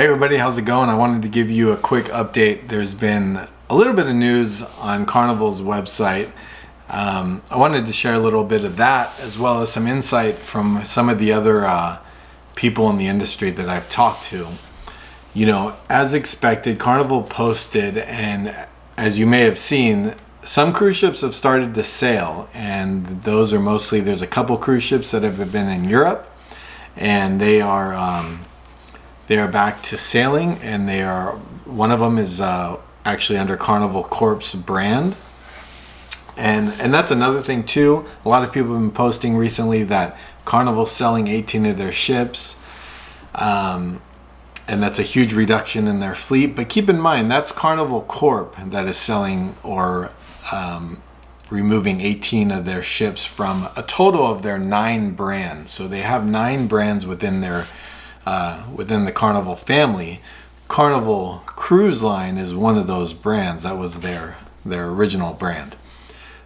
Hey everybody, how's it going? I wanted to give you a quick update. There's been a little bit of news on Carnival's website. I wanted to share a little bit of that as well as some insight from some of the other people in the industry that I've talked to. You know, as expected, Carnival posted, and as you may have seen, some cruise ships have started to sail, and those are mostly, there's a couple cruise ships that have been in Europe, and they are back to sailing, and one of them is actually under Carnival Corp's brand. And that's another thing too. A lot of people have been posting recently that Carnival's selling 18 of their ships, and that's a huge reduction in their fleet. But keep in mind, that's Carnival Corp that is selling or removing 18 of their ships from a total of their 9 brands. So they have 9 brands within their within the Carnival family. Carnival Cruise Line is one of those brands. That was their original brand.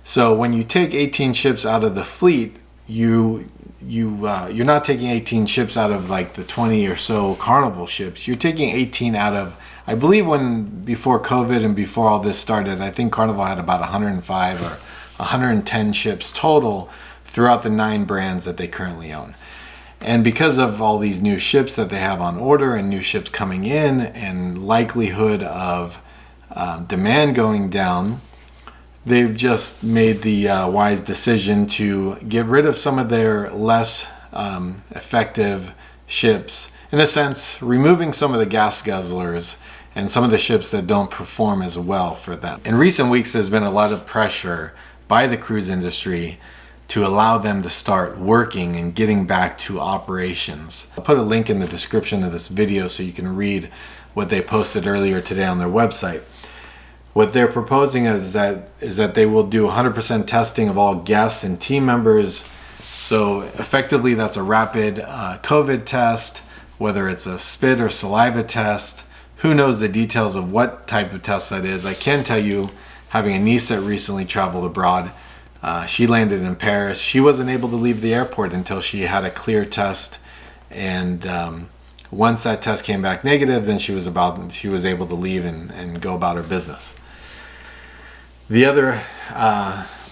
So when you take 18 ships out of the fleet, you're not taking 18 ships out of like the 20 or so Carnival ships. You're taking 18 out of, I believe before COVID and before all this started, I think Carnival had about 105 or 110 ships total throughout the 9 brands that they currently own. And because of all these new ships that they have on order and new ships coming in and likelihood of demand going down, they've just made the wise decision to get rid of some of their less effective ships. In a sense, removing some of the gas guzzlers and some of the ships that don't perform as well for them. In recent weeks, there's been a lot of pressure by the cruise industry to allow them to start working and getting back to operations. I'll put a link in the description of this video so you can read what they posted earlier today on their website. What they're proposing is that they will do 100% testing of all guests and team members. So effectively that's a rapid COVID test, whether it's a spit or saliva test. Who knows the details of what type of test that is. I can tell you, having a niece that recently traveled abroad, she landed in Paris. She wasn't able to leave the airport until she had a clear test, and once that test came back negative, then she was able to leave and go about her business. The other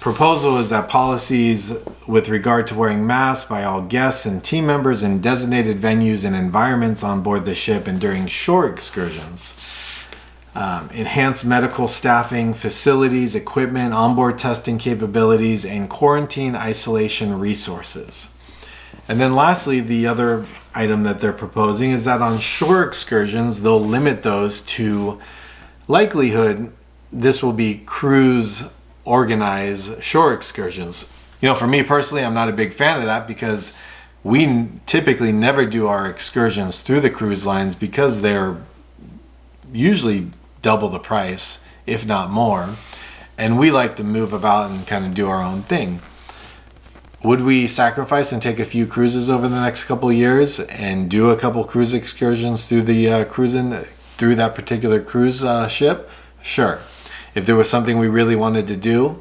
proposal is that policies with regard to wearing masks by all guests and team members in designated venues and environments on board the ship and during shore excursions. Enhanced medical staffing, facilities, equipment, onboard testing capabilities, and quarantine isolation resources. And then lastly, the other item that they're proposing is that on shore excursions, they'll limit those to likelihood. This will be cruise organized shore excursions. You know, for me personally, I'm not a big fan of that because we typically never do our excursions through the cruise lines because they're usually double the price, if not more, and we like to move about and kind of do our own thing. Would we sacrifice and take a few cruises over the next couple of years and do a couple cruise excursions through the through that particular cruise ship? Sure. If there was something we really wanted to do,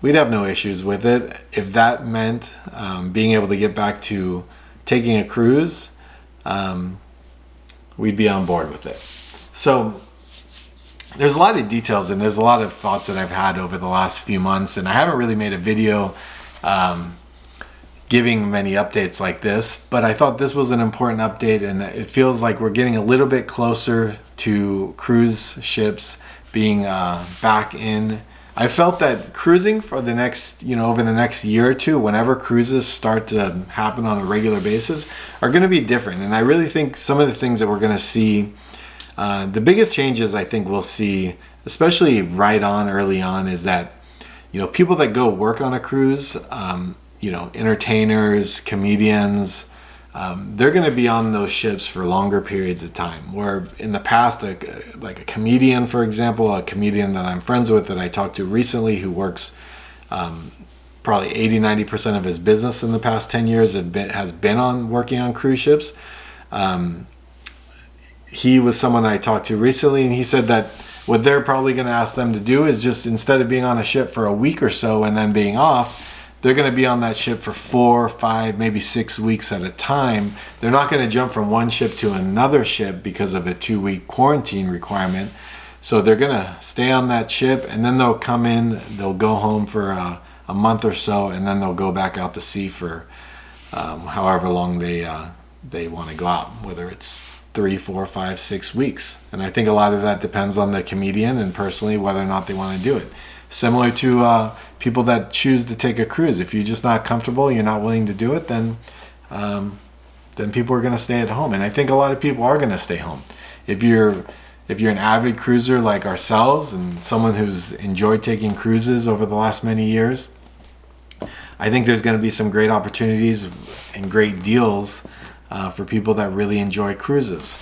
we'd have no issues with it. If that meant being able to get back to taking a cruise, we'd be on board with it. So there's a lot of details and there's a lot of thoughts that I've had over the last few months, and I haven't really made a video giving many updates like this, but I thought this was an important update, and it feels like we're getting a little bit closer to cruise ships being back in. I felt that cruising for the next, over the next year or two, whenever cruises start to happen on a regular basis, are going to be different. And I really think some of the things that we're going to see, the biggest changes I think we'll see, especially early on, is that, people that go work on a cruise, entertainers, comedians, they're going to be on those ships for longer periods of time. Where in the past, like a comedian, for example, a comedian that I'm friends with that I talked to recently who works probably 80-90% of his business in the past 10 years has been working on cruise ships. He was someone I talked to recently, and he said that what they're probably going to ask them to do is just, instead of being on a ship for a week or so and then being off, they're going to be on that ship for 4, 5, maybe 6 weeks at a time. They're not going to jump from one ship to another ship because of a 2-week quarantine requirement. So they're going to stay on that ship, and then they'll come in, they'll go home for a month or so, and then they'll go back out to sea for however long they want to go out, whether it's 3, 4, 5, 6 weeks. And I think a lot of that depends on the comedian and personally whether or not they want to do it. Similar to people that choose to take a cruise. If you're just not comfortable, you're not willing to do it, then people are going to stay at home. And I think a lot of people are going to stay home. If you're an avid cruiser like ourselves and someone who's enjoyed taking cruises over the last many years, I think there's going to be some great opportunities and great deals for people that really enjoy cruises.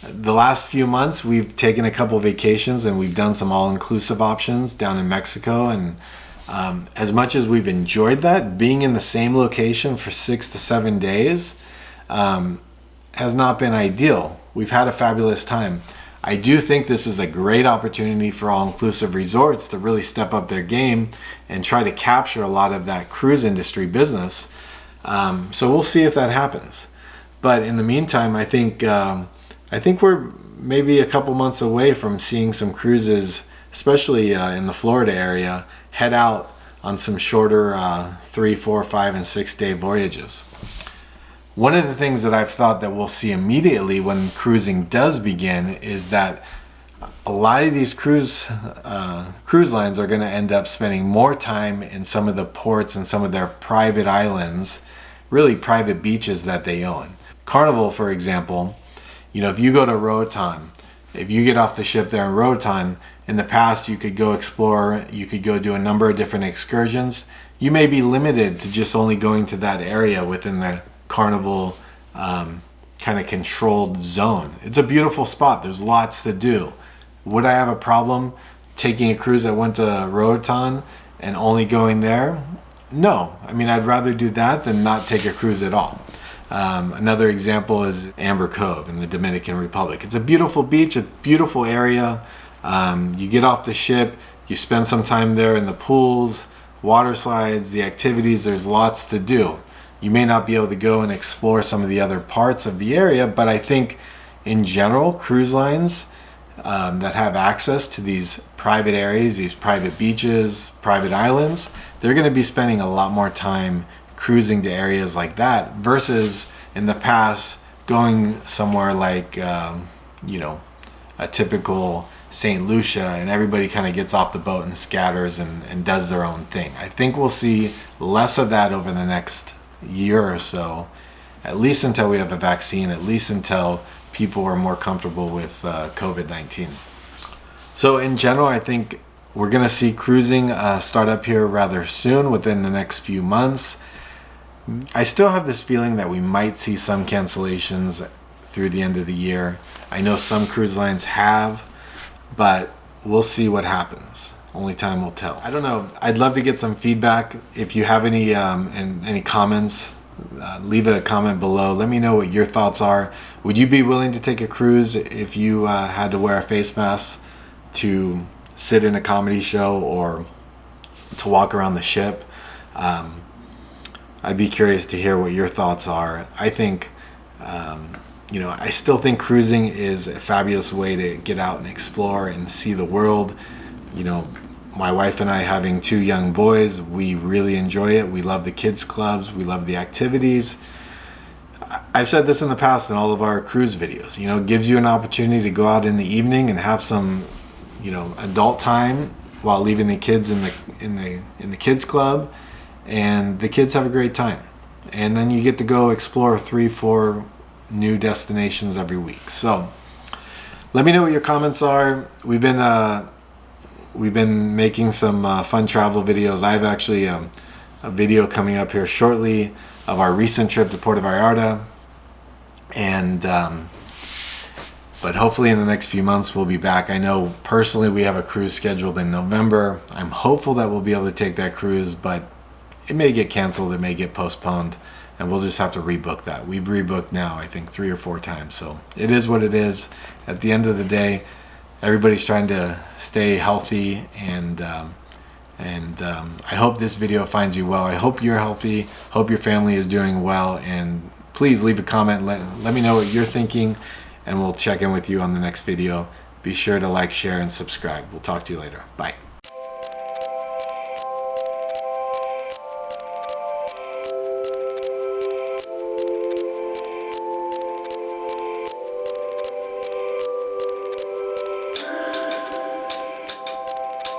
The last few months we've taken a couple of vacations and we've done some all-inclusive options down in Mexico, and as much as we've enjoyed that, being in the same location for 6 to 7 days has not been ideal. We've had a fabulous time. I do think this is a great opportunity for all-inclusive resorts to really step up their game and try to capture a lot of that cruise industry business. So we'll see if that happens. But in the meantime, I think we're maybe a couple months away from seeing some cruises, especially in the Florida area, head out on some shorter 3, 4, 5, and 6 day voyages. One of the things that I've thought that we'll see immediately when cruising does begin is that a lot of these cruise lines are going to end up spending more time in some of the ports and some of their private islands, really private beaches that they own. Carnival, for example, if you go to Roatan, if you get off the ship there in Roatan, in the past you could go explore, you could go do a number of different excursions. You may be limited to just only going to that area within the Carnival kind of controlled zone. It's a beautiful spot. There's lots to do. Would I have a problem taking a cruise that went to Roatan and only going there? No. I mean, I'd rather do that than not take a cruise at all. Another example is Amber Cove in the Dominican Republic. It's a beautiful beach, a beautiful area. You get off the ship, you spend some time there in the pools, water slides, the activities. There's lots to do. You may not be able to go and explore some of the other parts of the area, but I think in general, cruise lines that have access to these private areas, these private beaches, private islands, they're going to be spending a lot more time cruising to areas like that versus in the past going somewhere like a typical St. Lucia and everybody kind of gets off the boat and scatters and does their own thing. I think we'll see less of that over the next year or so, at least until we have a vaccine, at least until people are more comfortable with COVID-19. So in general, I think we're going to see cruising start up here rather soon, within the next few months. I still have this feeling that we might see some cancellations through the end of the year. I know some cruise lines have, but we'll see what happens. Only time will tell. I don't know. I'd love to get some feedback. If you have any comments, leave a comment below. Let me know what your thoughts are. Would you be willing to take a cruise if you had to wear a face mask to sit in a comedy show or to walk around the ship? I'd be curious to hear what your thoughts are. I think, I still think cruising is a fabulous way to get out and explore and see the world. My wife and I, having 2 young boys, we really enjoy it. We love the kids clubs. We love the activities. I've said this in the past in all of our cruise videos. It gives you an opportunity to go out in the evening and have some, adult time while leaving the kids in the kids club, and the kids have a great time. And then you get to go explore 3, 4 new destinations every week. So let me know what your comments are. We've been making some fun travel videos. I have actually a video coming up here shortly of our recent trip to Puerto Vallarta, and but hopefully in the next few months we'll be back. I know personally we have a cruise scheduled in November. I'm hopeful that we'll be able to take that cruise, but it may get canceled, it may get postponed, and we'll just have to rebook that. We've rebooked now, I think 3 or 4 times, so it is what it is. At the end of the day, everybody's trying to stay healthy and And I hope this video finds you well. I hope you're healthy, hope your family is doing well, and please leave a comment. Let me know what you're thinking, and we'll check in with you on the next video. Be sure to like, share, and subscribe. We'll talk to you later. Bye.